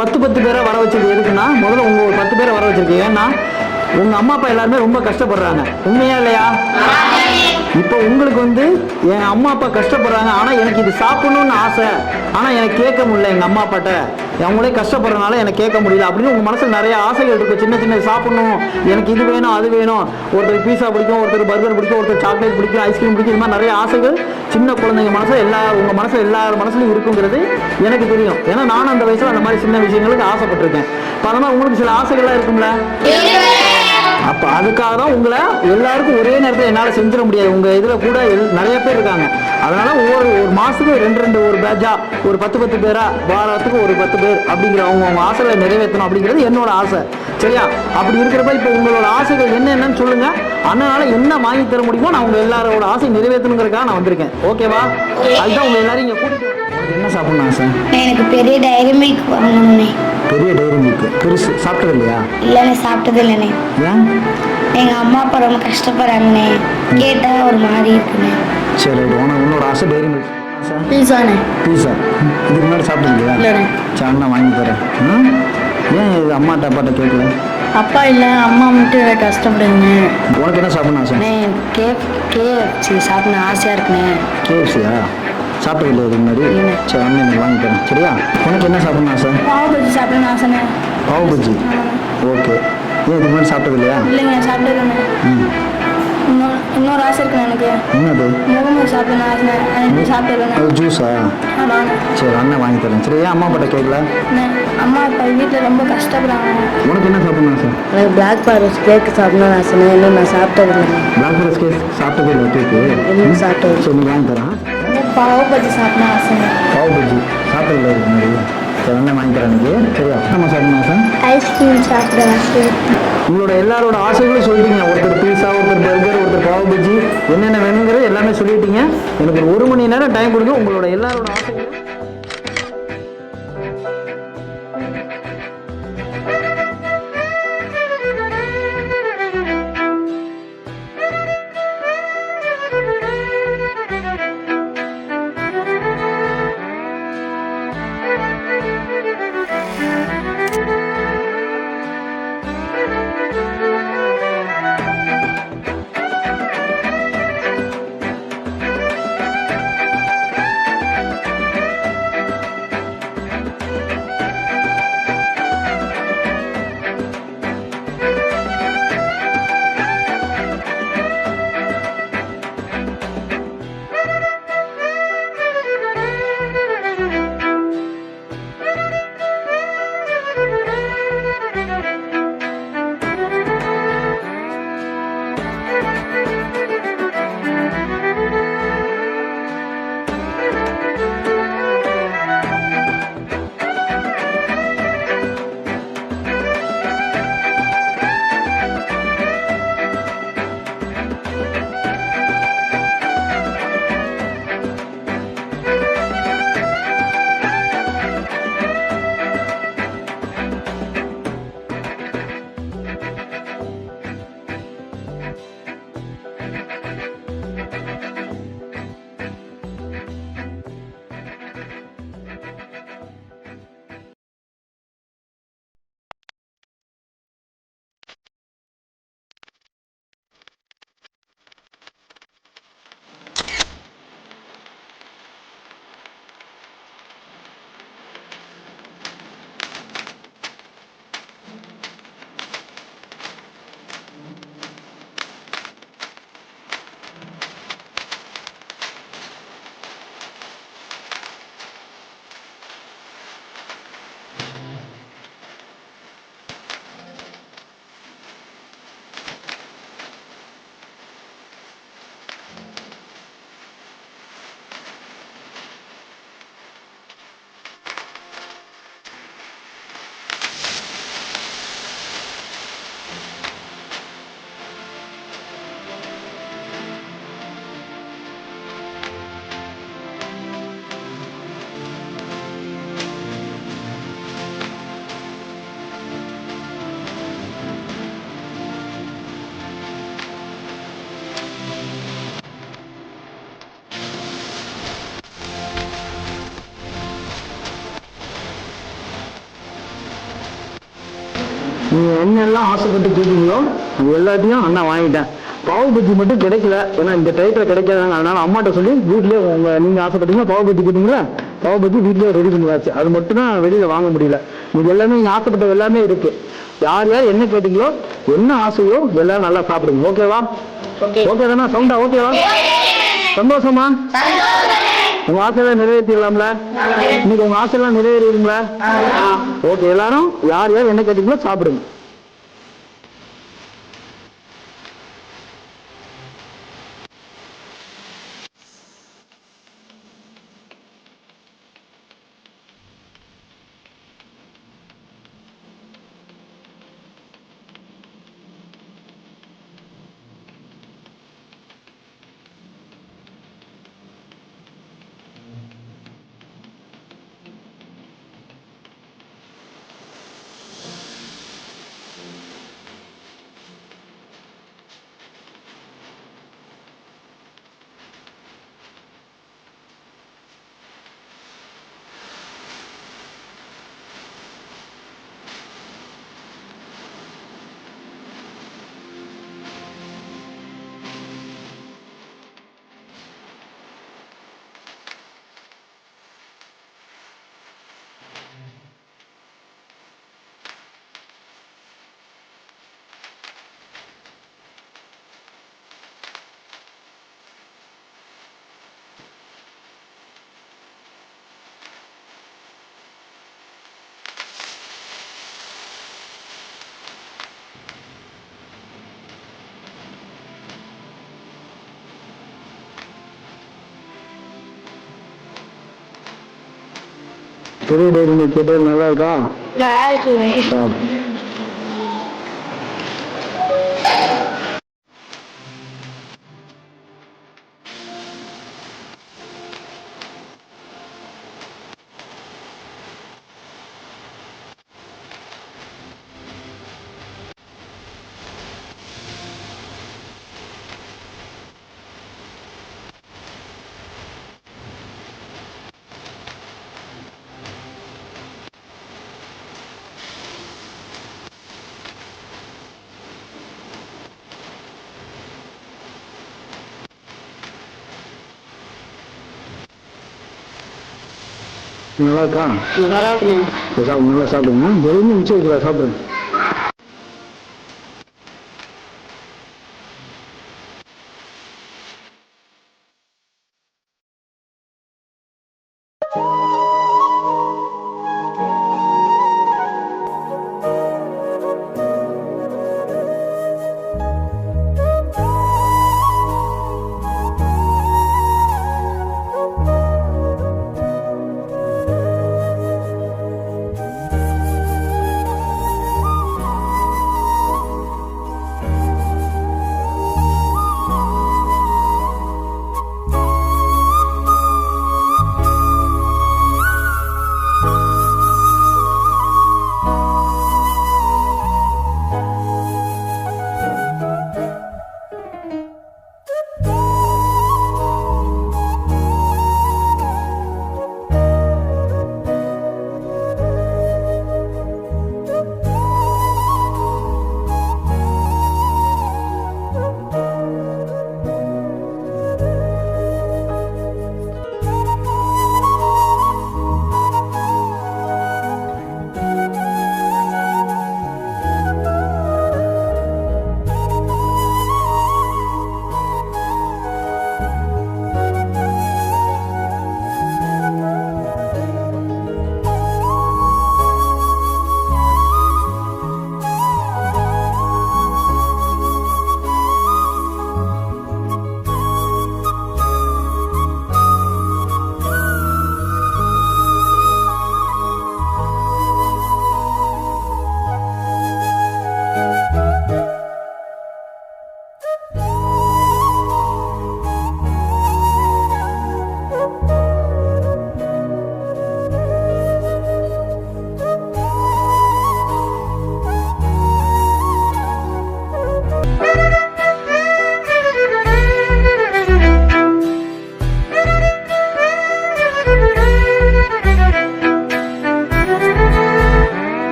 10 பேரை வர வச்சிருக்கு எதுக்குன்னா, முதல்ல உங்க ஒரு 10 பேரை வர வச்சிருக்கீங்க. ஏன்னா உங்க அம்மா அப்பா எல்லாருமே ரொம்ப கஷ்டப்படுறாங்க. உண்மையா இல்லையா? இப்போ உங்களுக்கு என் அம்மா அப்பா கஷ்டப்படுறாங்க, ஆனால் எனக்கு இது சாப்பிடணும்னு ஆசை, ஆனால் எனக்கு கேட்க முடியல. எங்கள் அம்மா அப்பாட்ட அவங்களே கஷ்டப்படுறதுனால எனக்கு கேட்க முடியல அப்படின்னு உங்கள் மனசில் நிறைய ஆசைகள் இருக்கும். சின்ன சின்ன சாப்பிடணும், எனக்கு இது வேணும் அது வேணும். ஒருத்தர் பீஸா பிடிக்கும், ஒருத்தர் பர்கர் பிடிக்கும், ஒருத்தர் சாக்லேட் பிடிக்கும், ஐஸ்கிரீம் பிடிக்கும். இது மாதிரி நிறைய ஆசைகள் சின்ன குழந்தைங்க மனசில் உங்கள் மனசில் எல்லார் மனசுலையும் இருக்குங்கிறது எனக்கு தெரியும். ஏன்னா நானும் அந்த வயசில் அந்த மாதிரி சின்ன விஷயங்களுக்கு ஆசைப்பட்டிருக்கேன். இப்போ அதனால் உங்களுக்கு சில ஆசைகள்லாம் இருக்கும்ல. அப்போ அதுக்காக தான் உங்களை எல்லாருக்கும் ஒரே நேரத்தில் என்னால் செஞ்சிட முடியாது. உங்கள் இதில் கூட நிறைய பேர் இருக்காங்க. அதனால் ஒரு மாதத்துக்கு 2 ஒரு பேட்சா, ஒரு 10 பேரா, வாரத்துக்கு ஒரு 10 பேர் அப்படிங்கிற அவங்க ஆசைகளை நிறைவேற்றணும் அப்படிங்கிறது என்னோட ஆசை. சரியா? அப்படி இருக்கிறப்ப இப்போ உங்களோட ஆசைகள் என்னென்னு சொல்லுங்கள். அதனால என்ன வாங்கி தர முடியுமோ நான் உங்கள் எல்லாரோட ஆசை நிறைவேற்றணுங்கிறதுக்காக நான் வந்திருக்கேன். ஓகேவா? அதுதான் உங்கள் எல்லாரும் இங்கே கூட்டிட்டு. என்ன சாப்பிடணும் ஆசை? எனக்கு பெரிய டைரி மில்க் வாங்கணும்னே. பெரிய டைரி மில்க் பெருசு சாப்பிட்டது இல்லையா? இல்லைண்ணே, சாப்பிட்டது இல்லைண்ணே. ஏன்? எங்கள் அம்மா அப்பா ரொம்ப கஷ்டப்படுறாங்கண்ணே, கேட்டால் ஒரு மாதிரி இருக்குண்ணே. சரி, உன்னோட ஆசை டைரி மில்க். பீஸாண்ணே. பீஸா இதுக்கு முன்னாடி சாப்பிட்டது இல்லையா? இல்லைண்ணே. சரி, அண்ணா வாங்கி தரேன். ஏன் இது அம்மாட்ட அப்பாட்ட கேட்கல? அப்பா இல்லை, அம்மா மட்டும் கஷ்டப்படுங்க. உனக்கு என்ன சாப்பிடணும் ஆசை? கேஎஃப்சி சாப்பிடணும் ஆசையாக இருக்குண்ணே. கேஎஃப்சியா? சாப்பிட்டது இல்லையா இதுக்கு முன்னாடி? சரி, அண்ணன் எனக்கு வாங்கி தரேன். சரியா? உனக்கு என்ன சாப்பிடணும் ஆசை? பாவு பஜ்ஜி சாப்பிடணும் ஆசைண்ணே. பாவு பஜ்ஜி? ஓகே. ஏன் இதுக்கு முன்னாடி சாப்பிட்டது இல்லையா? இல்லைங்க, சாப்பிட்டதுண்ணே. இன்னொரு ஆசை இருக்குண்ணே எனக்கு. என்னது? முகமது சாப்பிடணும் ஆசைண்ணே, சாப்பிட்டதுண்ணே. அது ஜூஸா? ஆமாண்ணே. சரி, அண்ணன் வாங்கி தரேன். சரி, ஏன் அம்மா அப்பாட்ட கேட்கல? அம்மா அப்பா வீட்டில் ரொம்ப கஷ்டப்படுறாங்க. உனக்கு என்ன சாப்பிடணும் ஆசை? எனக்கு பிளாக் ஃபாரஸ்ட் கேக் சாப்பிடணும்னு ஆசைண்ணே. இன்னும் நான் சாப்பிட்டது இல்லை. பிளாக் ஃபாரஸ்ட் கேக் சாப்பிட்டது இல்லை? கேக்கு இன்னும் சாப்பிட்டது. சரி, நீ வாங்கி தரேன். பாவு பஜ்ஜி சாப்பிடணும் ஆசைண்ணே. பாவு பஜ்ஜி சாப்பிட்டது இல்லை இதுக்கு முன்னாடி? சரி, அண்ணன் வாங்கி தரேன் எனக்கு. சரியா? நம்ம சாப்பிடணும் ஆசை? ஐஸ்கிரீம் சாப்பிட ஆசை. உங்களோட எல்லாரோட ஆசைகளும் சொல்லிட்டீங்க. ஒருத்தர் பீஸா, ஒருத்தர் பர்கர், ஒருத்தர் பாவு பஜ்ஜி, என்னென்ன வேணுங்கிறது எல்லாமே சொல்லிட்டீங்க. எனக்கு ஒரு மணி நேரம் டைம் கொடுங்க. உங்களோட எல்லாரோட ஆசைகளும் நீங்க என்னெல்லாம் ஆசைப்பட்டு கேட்டீங்களோ அது எல்லாத்தையும் அண்ணா வாங்கிட்டேன். பாவு பஜ்ஜி மட்டும் கிடைக்கல, ஏன்னா இந்த டயத்தில் கிடைக்காதாங்க. அதனால அம்மாட்ட சொல்லி வீட்லயே நீங்க ஆசைப்பட்டீங்களா பாவு பஜ்ஜி கேட்டீங்களா, பாவு பஜ்ஜி வீட்லயே ரெடி பண்ணியாச்சு. அது மட்டும் தான் வெளியில வாங்க முடியல. இது எல்லாமே நீங்க ஆசைப்பட்ட எல்லாமே இருக்கு. யார் யார் என்ன கேட்டீங்களோ என்ன ஆசையோ எல்லாரும் நல்லா சாப்பிடுங்க. ஓகேவா? ஓகே தானே? சவுண்டா ஓகேவா? சந்தோஷமா? உங்க ஆசையெல்லாம் நிறைவேற்றிடலாம்ல? இன்னைக்கு உங்க ஆசையெல்லாம் நிறைவேறிடுங்களா? ஓகே, எல்லாரும் யார் யார் என்ன கேட்டீங்களோ சாப்பிடுங்க. பெரிய டைரி கேட்டது நல்லா இருக்கா? நல்லா இருக்குங்க. நல்லா இருக்கா? நல்லா இருக்குங்க. நல்லா சாப்பிடுங்க. வெறும் மிச்சம் வைக்கல, சாப்பிடுங்க.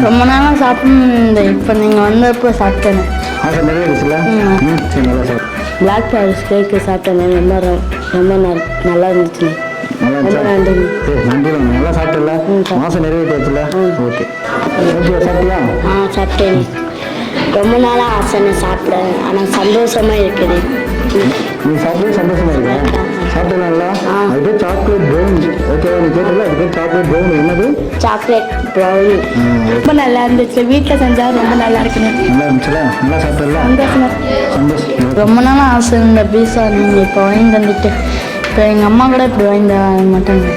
ரொம்ப நாளாக சாப்பிடணும் இப்போ நீங்கள் வந்தப்போ சாப்பிட்டேனே. ஆசை நிறைவேறுச்சுல? சரி நல்லா சார். பிளாக் ஃபாரஸ்ட் கேக்கு சாப்பிட்டேனே, ரொம்ப நல்லா இருந்துச்சு. நல்லா இருந்துச்சா? சரி நன்றி. நல்லா சாப்பிட்டல? மாதம் நிறைவேற்றாச்சுல? Okay okay. சாப்பிட்டியா? சாப்பிட்டேன். ரொம்ப நாளாக ஆசைன்னு சாப்பிட, ஆனால் சந்தோஷமா இருக்குது. நீ சாப்பிட்டு சந்தோஷமா இருக்கா? சாப்பிட்டல? அது பேர் சாக்லேட் ப்ரௌனி. ஓகேவா? நீ கேட்டல அது பேர் சாக்லேட் ப்ரௌனி. என்னது? Chocolate brownie. ரொம்ப நல்லா இருந்துச்சு. வீட்டில் செஞ்சா ரொம்ப நல்லா இருக்குன்னு. நல்லா இருந்துச்சுல? நல்லா சாப்பிட்டல? சந்தோஷம். ரொம்ப நாளாக ஆசை இந்த பீஸா நீங்கள் இப்போ வாங்கி தந்துட்டு, இப்போ எங்கள் அம்மா கூட இப்படி வாங்கி தர மாட்டாங்க.